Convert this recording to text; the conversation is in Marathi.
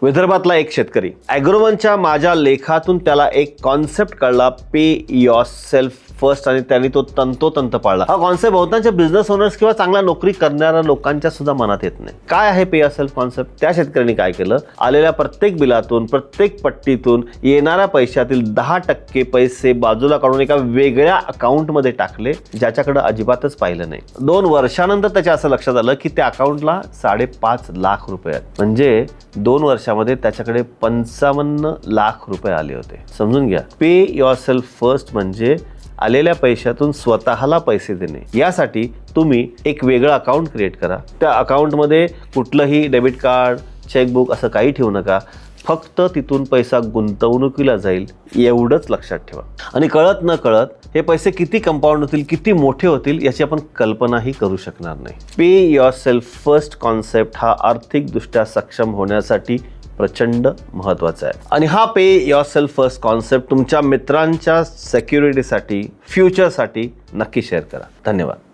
विदर्भातला एक शेतकरी ॲग्रोवनच्या माझ्या लेखातून त्याला एक कॉन्सेप्ट कळला, पे युअर सेल्फ फर्स्ट, आणि त्यांनी तो तंतोतंत पाळला. हा कॉन्सेप्ट बहुतांच्या बिझनेस ओनर्स किंवा चांगल्या नोकरी करणाऱ्या लोकांच्या सुद्धा मनात येत नाही. काय आहे पे युअर सेल्फ कॉन्सेप्ट? त्या शेतकऱ्यांनी काय केलं, आलेल्या प्रत्येक बिलातून, प्रत्येक पट्टीतून येणाऱ्या पैशातील 10% पैसे बाजूला काढून एका वेगळ्या अकाउंटमध्ये टाकले, ज्याच्याकडे अजिबातच पाहिलं नाही. 2 वर्षानंतर त्याच्या असं लक्षात आलं की त्या अकाउंटला 5.5 लाख रुपये आहेत. म्हणजे 2 वर्षामध्ये त्याच्याकडे 55 लाख रुपये आले होते. समजून घ्या, पे युअर सेल्फ फर्स्ट म्हणजे आलेल्या पैशातून स्वतःला पैसे देणे. यासाठी तुम्ही एक वेगळं अकाउंट क्रिएट करा. त्या अकाउंटमध्ये कुठलंही डेबिट कार्ड, चेकबुक असं काही ठेवू नका. फक्त तिथून पैसा गुंतवणुकीला जाईल एवढंच लक्षात ठेवा. आणि कळत न कळत हे पैसे किती कंपाऊंड होतील, किती मोठे होतील याची आपण कल्पनाही करू शकणार नाही. पे युअर सेल्फ फर्स्ट कॉन्सेप्ट हा आर्थिकदृष्ट्या सक्षम होण्यासाठी प्रचंड महत्त्वाचा आहे. आणि हा पे युअर सेल्फ फर्स्ट कॉन्सेप्ट तुमच्या मित्रांच्या सिक्युरिटीसाठी, फ्युचरसाठी नक्की शेअर करा. धन्यवाद.